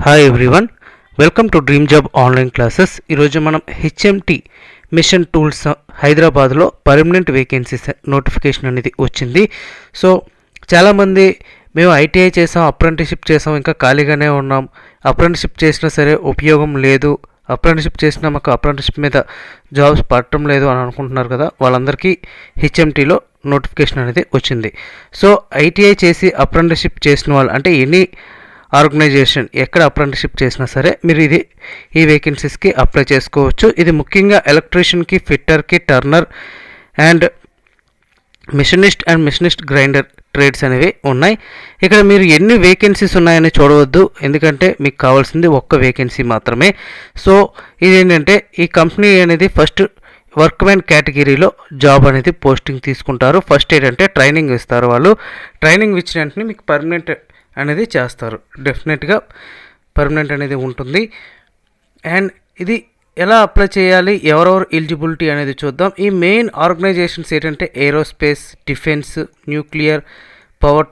Hi everyone, welcome to dream job online classes. ఈరోజు మనం HMT machine tools హైదరాబాద్లో permanent vacancies notification అనేది వచ్చింది. సో చాలామంది మేము ఐటీఐ చేసాం, అప్రెంటిస్షిప్ చేసాం, ఇంకా ఖాళీగానే ఉన్నాం, అప్రెంటిస్షిప్ చేసినా సరే ఉపయోగం లేదు, అప్రెంటిస్షిప్ చేసినా మాకు అప్రెంటిస్షిప్ మీద జాబ్స్ పడటం లేదు అని అనుకుంటున్నారు కదా, వాళ్ళందరికీ హెచ్ఎంటీలో నోటిఫికేషన్ అనేది వచ్చింది. సో ఐటీఐ చేసి అప్రెంటిస్షిప్ చేసిన వాళ్ళు అంటే ఎనీ ఆర్గనైజేషన్ ఎక్కడ అప్రెంటిస్షిప్ చేసినా సరే మీరు ఈ వేకెన్సీస్కి అప్లై చేసుకోవచ్చు. ఇది ముఖ్యంగా ఎలక్ట్రీషియన్కి, ఫిట్టర్కి, turner and machinist grinder trades అనేవి ఉన్నాయి. ఇక్కడ మీరు ఎన్ని వేకెన్సీస్ ఉన్నాయని చూడవద్దు, ఎందుకంటే మీకు కావాల్సింది ఒక్క వేకెన్సీ మాత్రమే. సో ఇదేంటంటే ఈ కంపెనీ అనేది ఫస్ట్ వర్క్మెన్ కేటగిరీలో జాబ్ అనేది పోస్టింగ్ తీసుకుంటారు. ఫస్ట్ ఏంటంటే ట్రైనింగ్ ఇస్తారు. వాళ్ళు ట్రైనింగ్ ఇచ్చిన వెంటనే మీకు పర్మనెంట్ అనేది చేస్తారు. డెఫినెట్గా పర్మనెంట్ అనేది ఉంటుంది. అండ్ ఇది ఎలా అప్లై చేయాలి, ఎవరెవరు ఎలిజిబిలిటీ అనేది చూద్దాం. ఈ మెయిన్ ఆర్గనైజేషన్స్ ఏంటంటే aerospace, defence, nuclear, power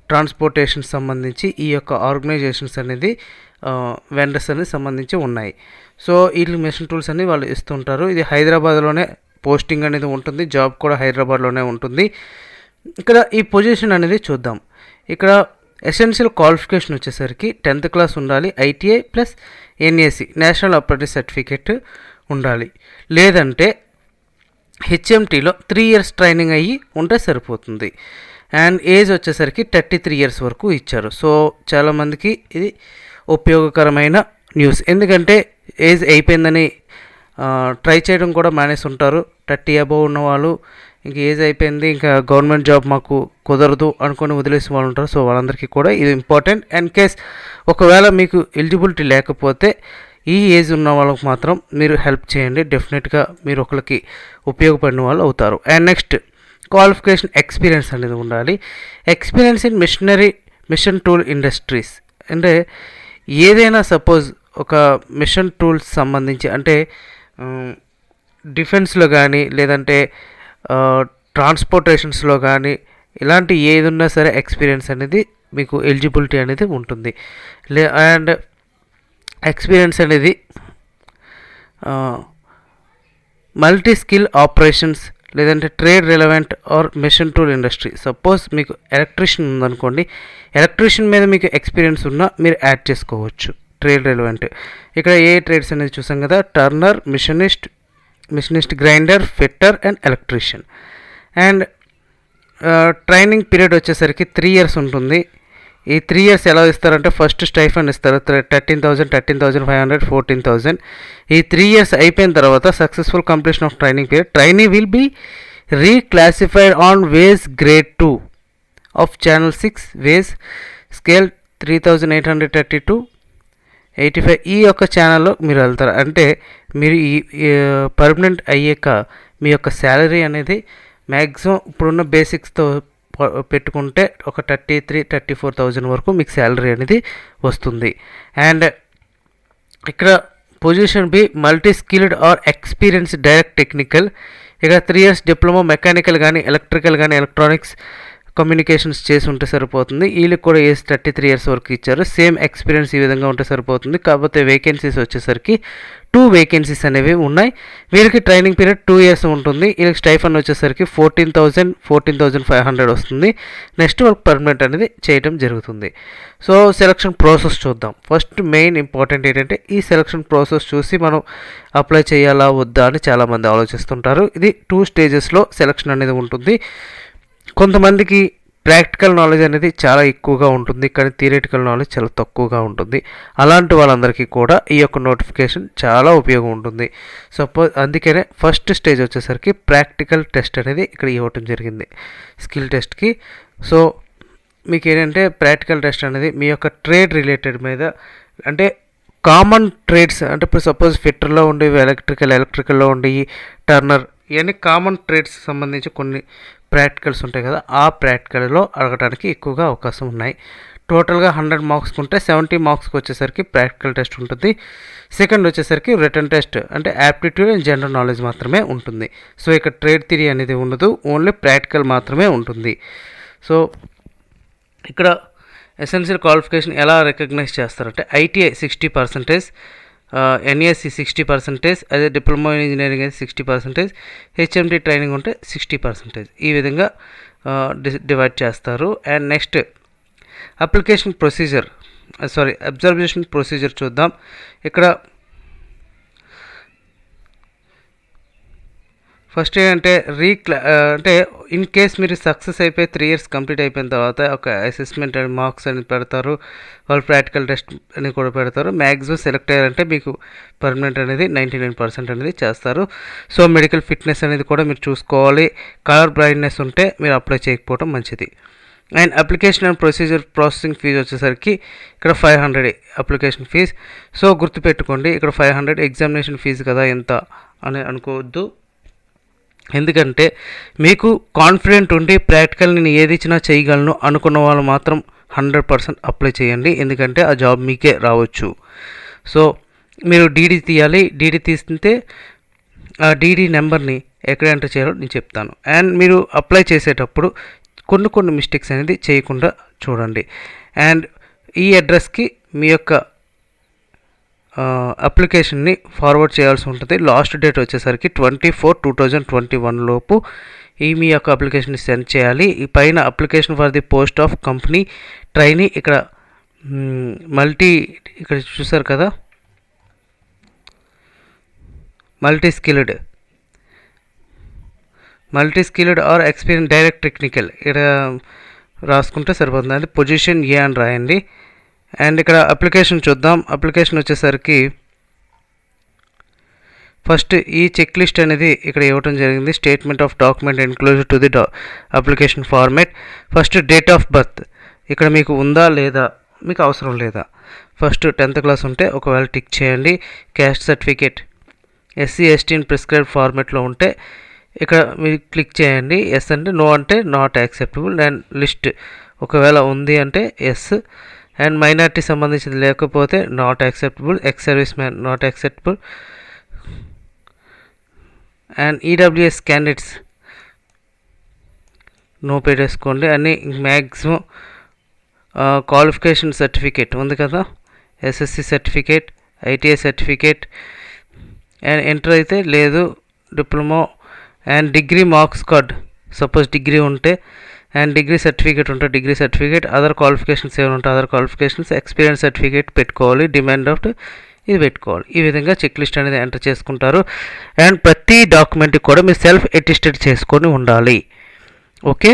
transportation సంబంధించి ఈ యొక్క ఆర్గనైజేషన్స్ అనేది వెండర్స్ అనేది సంబంధించి ఉన్నాయి. సో వీళ్ళు మెషిన్ టూల్స్ అనేవి వాళ్ళు ఇస్తుంటారు. ఇది హైదరాబాద్లోనే పోస్టింగ్ అనేది ఉంటుంది, జాబ్ కూడా హైదరాబాద్లోనే ఉంటుంది. ఇక్కడ ఈ పొజిషన్ అనేది చూద్దాం. ఇక్కడ ఎసెన్షియల్ క్వాలిఫికేషన్ వచ్చేసరికి 10th క్లాస్ ఉండాలి, ITI plus NAC national apprentice certificate ఉండాలి, లేదంటే హెచ్ఎంటీలో 3 years ట్రైనింగ్ అయ్యి ఉంటే సరిపోతుంది. అండ్ ఏజ్ వచ్చేసరికి 33 years వరకు ఇచ్చారు. సో చాలామందికి ఇది ఉపయోగకరమైన న్యూస్, ఎందుకంటే ఏజ్ అయిపోయిందని ట్రై చేయడం కూడా మానేసి ఉంటారు. 30 above ఉన్న వాళ్ళు ఇంక ఏజ్ అయిపోయింది, ఇంకా గవర్నమెంట్ జాబ్ మాకు కుదరదు అనుకొని వదిలేసి వాళ్ళు ఉంటారు. సో వాళ్ళందరికీ కూడా ఇది ఇంపార్టెంట్. అండ్ కేస్ ఒకవేళ మీకు ఎలిజిబిలిటీ లేకపోతే ఈ ఏజ్ ఉన్న వాళ్ళకి మాత్రం మీరు హెల్ప్ చేయండి, డెఫినెట్గా మీరు ఒకరికి ఉపయోగపడిన వాళ్ళు అవుతారు. అండ్ నెక్స్ట్ క్వాలిఫికేషన్ ఎక్స్పీరియన్స్ అనేది ఉండాలి. Experience in mission tool industries అంటే ఏదైనా సపోజ్ ఒక మిషన్ టూల్స్ సంబంధించి అంటే డిఫెన్స్లో కానీ లేదంటే ట్రాన్స్పోర్టేషన్స్లో కానీ ఇలాంటి ఏది ఉన్నా సరే ఎక్స్పీరియన్స్ అనేది మీకు ఎలిజిబిలిటీ అనేది ఉంటుంది. అండ్ ఎక్స్పీరియన్స్ అనేది మల్టీ స్కిల్ ఆపరేషన్స్ లేదంటే trade relevant or machine tool industry. Suppose మీకు ఎలక్ట్రీషియన్ ఉందనుకోండి, ఎలక్ట్రీషియన్ మీద మీకు ఎక్స్పీరియన్స్ ఉన్నా మీరు యాడ్ చేసుకోవచ్చు ట్రేడ్ రిలవెంట్. ఇక్కడ ఏ ట్రేడ్స్ అనేది చూసాం కదా, Turner, machinist grinder, fitter and electrician. And training period వచ్చేసరికి 3 years ఉంటుంది. ఈ 3 years ఎలా ఇస్తారంటే ఫస్ట్ స్టైఫండ్ ఇస్తారు 13,000, 13,500, 14,000. ఈ 3 years అయిపోయిన తర్వాత successful completion of training period trainee will be reclassified on wage grade 2 of channel 6 wage scale 3,832 85 ఈ యొక్క ఛానల్లో మీరు వెళ్తారు. అంటే మీరు ఈ పర్మనెంట్ అయ్యాక మీ యొక్క శాలరీ అనేది మ్యాక్సిమం ఇప్పుడున్న బేసిక్స్తో పెట్టుకుంటే ఒక 33,000-34,000 వరకు మీకు శాలరీ అనేది వస్తుంది. అండ్ ఇక్కడ position B multi skilled or experience direct technical. ఇక 3 years డిప్లొమా మెకానికల్ కానీ ఎలక్ట్రికల్ కానీ ఎలక్ట్రానిక్స్ కమ్యూనికేషన్స్ చేసి ఉంటే సరిపోతుంది. వీళ్ళకి కూడా ఏజ్ 33 years వరకు ఇచ్చారు. సేమ్ ఎక్స్పీరియన్స్ ఈ విధంగా ఉంటే సరిపోతుంది. కాకపోతే వేకెన్సీస్ వచ్చేసరికి 2 vacancies అనేవి ఉన్నాయి. వీళ్ళకి ట్రైనింగ్ పీరియడ్ 2 years ఉంటుంది. వీళ్ళకి స్టైఫండ్ వచ్చేసరికి 14,000, 14,500 వస్తుంది. నెక్స్ట్ వాళ్ళకి పర్మనెంట్ అనేది చేయడం జరుగుతుంది. సో సెలక్షన్ ప్రాసెస్ చూద్దాం. ఫస్ట్ మెయిన్ ఇంపార్టెంట్ ఏంటంటే ఈ సెలక్షన్ ప్రాసెస్ చూసి మనం అప్లై చేయాలా వద్దా అని చాలామంది ఆలోచిస్తుంటారు. ఇది 2 stagesలో సెలక్షన్ అనేది ఉంటుంది. కొంతమందికి ప్రాక్టికల్ నాలెడ్జ్ అనేది చాలా ఎక్కువగా ఉంటుంది, కానీ థియరిటికల్ నాలెడ్జ్ చాలా తక్కువగా ఉంటుంది. అలాంటి వాళ్ళందరికీ కూడా ఈ యొక్క నోటిఫికేషన్ చాలా ఉపయోగం ఉంటుంది. సపోజ్ అందుకనే ఫస్ట్ స్టేజ్ వచ్చేసరికి ప్రాక్టికల్ టెస్ట్ అనేది ఇక్కడ ఇవ్వటం జరిగింది స్కిల్ టెస్ట్కి. సో మీకు ఏంటంటే ప్రాక్టికల్ టెస్ట్ అనేది మీ యొక్క ట్రేడ్ రిలేటెడ్ మీద అంటే కామన్ ట్రేడ్స్ అంటే ఇప్పుడు సపోజ్ ఫిట్టర్లో ఉండేవి ఎలక్ట్రికల్లో ఉండేవి, టర్నర్, ఇవన్నీ కామన్ ట్రేడ్స్ సంబంధించి కొన్ని ప్రాక్టికల్స్ ఉంటాయి కదా, ఆ ప్రాక్టికల్లో అడగడానికి ఎక్కువగా అవకాశం ఉన్నాయి. టోటల్గా 100 marks ఉంటే 70 marksకి వచ్చేసరికి ప్రాక్టికల్ టెస్ట్ ఉంటుంది. సెకండ్ వచ్చేసరికి రిటర్న్ టెస్ట్ అంటే యాప్టిట్యూడ్ అండ్ జనరల్ నాలెడ్జ్ మాత్రమే ఉంటుంది. సో ఇక్కడ ట్రేడ్ థియరీ అనేది ఉండదు, ఓన్లీ ప్రాక్టికల్ మాత్రమే ఉంటుంది. సో ఇక్కడ ఎసెన్షియల్ క్వాలిఫికేషన్ ఎలా రికగ్నైజ్ చేస్తారంటే ఐటీఐ 60%, ఎన్ఈఎస్సి 60%, అదే డిప్లొమా ఇన్ ఇంజనీరింగ్ అయితే 60%, హెచ్ఎండి ట్రైనింగ్ ఉంటే 60%. ఈ విధంగా డివైడ్ చేస్తారు. And next application procedure observation procedure చూద్దాం. ఇక్కడ ఫస్ట్ ఏంటంటే అంటే ఇన్ కేస్ మీరు సక్సెస్ అయిపోయి 3 years కంప్లీట్ అయిపోయిన తర్వాత ఒక అసెస్మెంట్ అండ్ మార్క్స్ అని పెడతారు, వాళ్ళు ప్రాక్టికల్ టెస్ట్ అని కూడా పెడతారు. మ్యాక్సిమం సెలెక్ట్ అయ్యారంటే మీకు పర్మనెంట్ అనేది 99% అనేది చేస్తారు. సో మెడికల్ ఫిట్నెస్ అనేది కూడా మీరు చూసుకోవాలి. కలర్ బ్లైండ్నెస్ ఉంటే మీరు అప్లై చేయకపోవడం మంచిది. And application and procedure processing fees వచ్చేసరికి ఇక్కడ 500 అప్లికేషన్ ఫీజ్. సో గుర్తుపెట్టుకోండి, ఇక్కడ 500 ఎగ్జామినేషన్ ఫీజు కదా ఎంత అని అనుకోవద్దు. ఎందుకంటే మీకు కాన్ఫిడెంట్ ఉండి ప్రాక్టికల్ నేను ఏది ఇచ్చినా చేయగలను అనుకున్న వాళ్ళు మాత్రం 100% అప్లై చేయండి. ఎందుకంటే ఆ జాబ్ మీకే రావచ్చు. సో మీరు డీడీ తీయాలి. డీడీ తీస్తే ఆ డీడీ నెంబర్ని ఎక్కడ ఎంటర్ చేయాలో నేను చెప్తాను. అండ్ మీరు అప్లై చేసేటప్పుడు కొన్ని మిస్టేక్స్ అనేది చేయకుండా చూడండి. అండ్ ఈ అడ్రస్కి మీ యొక్క అప్లికేషన్ని ఫార్వర్డ్ చేయాల్సి ఉంటుంది. లాస్ట్ డేట్ వచ్చేసరికి 24/2021 లోపు మీ యొక్క అప్లికేషన్ని సెండ్ చేయాలి. ఈ పైన application for the post of company trainee ఇక్కడ ఇక్కడ చూసారు కదా, multi skilled or experience direct technical ఇక్కడ రాసుకుంటే సరిపోతుంది. అది పొజిషన్ ఏ అని రాయండి. అండ్ ఇక్కడ అప్లికేషన్ చూద్దాం. అప్లికేషన్ వచ్చేసరికి ఫస్ట్ ఈ చెక్ లిస్ట్ అనేది ఇక్కడ ఇవ్వడం జరిగింది. Statement of document enclosure to the application format. First date of birth ఇక్కడ మీకు ఉందా లేదా, మీకు అవసరం లేదా. ఫస్ట్ 10th క్లాస్ ఉంటే ఒకవేళ టిక్ చేయండి. Caste certificate SC ST in prescribe ఫార్మేట్లో ఉంటే ఇక్కడ మీరు క్లిక్ చేయండి. ఎస్ అంటే నో అంటే నాట్ యాక్సెప్టబుల్. అండ్ లిస్ట్ ఒకవేళ ఉంది అంటే ఎస్. అండ్ మైనారిటీ సంబంధించింది లేకపోతే not acceptable. Ex service man not acceptable. And EWS candidates నో పెట్టేసుకోండి. అన్నీ మ్యాక్సిమం క్వాలిఫికేషన్ సర్టిఫికేట్ ఉంది కదా, SSC certificate, ITI certificate. And enter అయితే లేదు, diploma and degree marks card suppose degree ఉంటే, అండ్ డిగ్రీ సర్టిఫికేట్ ఉంటే డిగ్రీ సర్టిఫికేట్, అదర్ క్వాలిఫికేషన్స్ ఏమైనా ఉంటే అదర్ క్వాలిఫికేషన్స్, ఎక్స్పీరియన్స్ సర్టిఫికేట్ పెట్టుకోవాలి, డిమాండ్ ఆఫ్ ఇది పెట్టుకోవాలి. ఈ విధంగా చెక్ లిస్ట్ అనేది ఎంటర్ చేసుకుంటారు. అండ్ ప్రతి డాక్యుమెంట్కి కూడా మీరు సెల్ఫ్ అటెస్టెడ్ చేసుకొని ఉండాలి. ఓకే,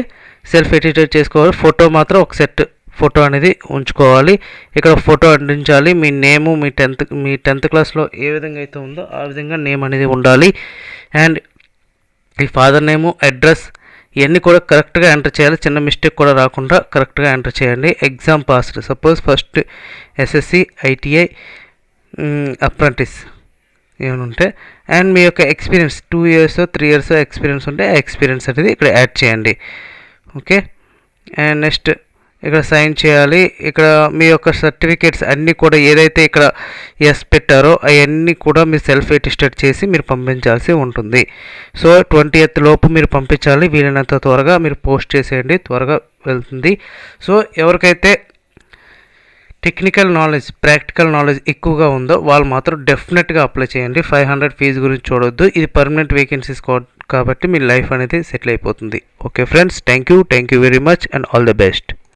సెల్ఫ్ అటెస్టెడ్ చేసుకోవాలి. ఫోటో మాత్రం ఒక సెట్ ఫోటో అనేది ఉంచుకోవాలి. ఇక్కడ ఫోటో అందించాలి. మీ నేము మీ 10th క్లాస్లో ఏ విధంగా అయితే ఉందో ఆ విధంగా నేమ్ అనేది ఉండాలి. అండ్ ఈ ఫాదర్ నేము, అడ్రస్ ఇవన్నీ కూడా కరెక్ట్గా ఎంటర్ చేయాలి. చిన్న మిస్టేక్ కూడా రాకుండా కరెక్ట్గా ఎంటర్ చేయండి. Exam passed suppose first SSC ITI apprentice ఏమైనా ఉంటే, అండ్ మీ యొక్క ఎక్స్పీరియన్స్ 2 years 3 years ఎక్స్పీరియన్స్ ఉంటే ఆ ఎక్స్పీరియన్స్ అనేది ఇక్కడ యాడ్ చేయండి. ఓకే, అండ్ నెక్స్ట్ ఇక్కడ సైన్ చేయాలి. ఇక్కడ మీ యొక్క సర్టిఫికేట్స్ అన్నీ కూడా ఏదైతే ఇక్కడ ఎస్ పెట్టారో అవన్నీ కూడా మీరు సెల్ఫ్ అటెస్టెడ్ చేసి మీరు పంపించాల్సి ఉంటుంది. సో 20th లోపు మీరు పంపించాలి. వీలైనంత త్వరగా మీరు పోస్ట్ చేసేయండి, త్వరగా వెళ్తుంది. సో ఎవరికైతే టెక్నికల్ నాలెడ్జ్, ప్రాక్టికల్ నాలెడ్జ్ ఎక్కువగా ఉందో వాళ్ళు మాత్రం డెఫినెట్గా అప్లై చేయండి. 500 ఫీజు గురించి చూడొద్దు. ఇది పర్మనెంట్ వేకెన్సీస్ కాబట్టి మీ లైఫ్ అనేది సెటిల్ అయిపోతుంది. Okay friends, thank you very much and all the best.